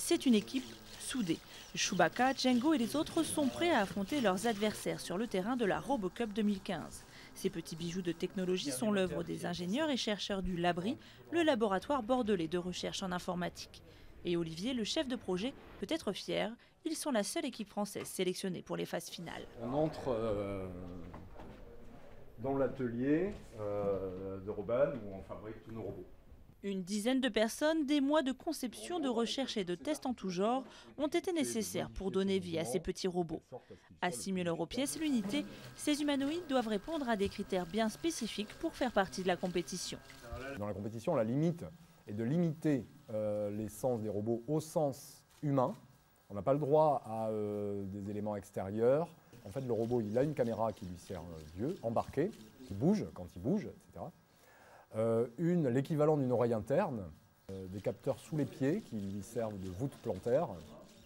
C'est une équipe soudée. Chewbacca, Django et les autres sont prêts à affronter leurs adversaires sur le terrain de la RoboCup 2015. Ces petits bijoux de technologie sont l'œuvre des ingénieurs et chercheurs du Labri, le laboratoire bordelais de recherche en informatique. Et Olivier, le chef de projet, peut être fier. Ils sont la seule équipe française sélectionnée pour les phases finales. On entre dans l'atelier de Robin où on fabrique tous nos robots. Une dizaine de personnes, des mois de conception, de recherche et de tests en tout genre ont été nécessaires pour donner vie à ces petits robots. À 6 000 € pièce l'unité, ces humanoïdes doivent répondre à des critères bien spécifiques pour faire partie de la compétition. Dans la compétition, la limite est de limiter les sens des robots au sens humain. On n'a pas le droit à des éléments extérieurs. En fait, le robot, il a une caméra qui lui sert d'yeux, embarquée, qui bouge quand il bouge, etc. L'équivalent d'une oreille interne, des capteurs sous les pieds qui lui servent de voûte plantaire.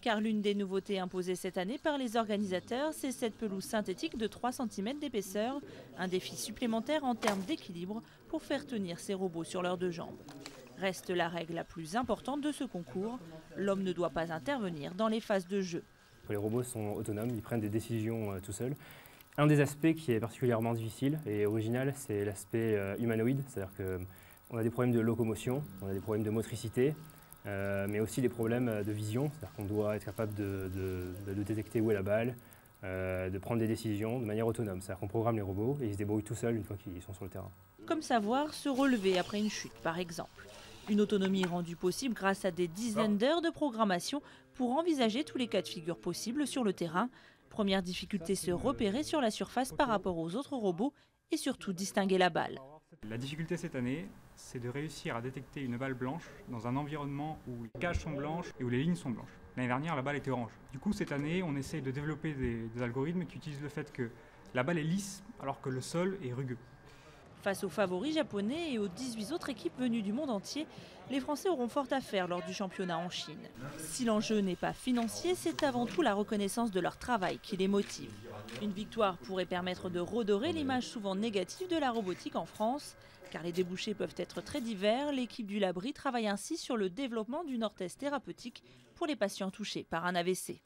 Car l'une des nouveautés imposées cette année par les organisateurs, c'est cette pelouse synthétique de 3 cm d'épaisseur, un défi supplémentaire en termes d'équilibre pour faire tenir ces robots sur leurs deux jambes. Reste la règle la plus importante de ce concours, l'homme ne doit pas intervenir dans les phases de jeu. Les robots sont autonomes, ils prennent des décisions tout seuls. Un des aspects qui est particulièrement difficile et original, c'est l'aspect humanoïde, c'est-à-dire qu'on a des problèmes de locomotion, on a des problèmes de motricité, mais aussi des problèmes de vision, c'est-à-dire qu'on doit être capable de détecter où est la balle, de prendre des décisions de manière autonome, c'est-à-dire qu'on programme les robots et ils se débrouillent tout seuls une fois qu'ils sont sur le terrain. Comme savoir se relever après une chute, par exemple. Une autonomie rendue possible grâce à des dizaines d'heures de programmation pour envisager tous les cas de figure possibles sur le terrain. Première difficulté, se repérer sur la surface par rapport aux autres robots et surtout distinguer la balle. La difficulté cette année, c'est de réussir à détecter une balle blanche dans un environnement où les cages sont blanches et où les lignes sont blanches. L'année dernière, la balle était orange. Du coup, cette année, on essaie de développer des algorithmes qui utilisent le fait que la balle est lisse alors que le sol est rugueux. Face aux favoris japonais et aux 18 autres équipes venues du monde entier, les Français auront fort à faire lors du championnat en Chine. Si l'enjeu n'est pas financier, c'est avant tout la reconnaissance de leur travail qui les motive. Une victoire pourrait permettre de redorer l'image souvent négative de la robotique en France, car les débouchés peuvent être très divers. L'équipe du Labri travaille ainsi sur le développement d'une orthèse thérapeutique pour les patients touchés par un AVC.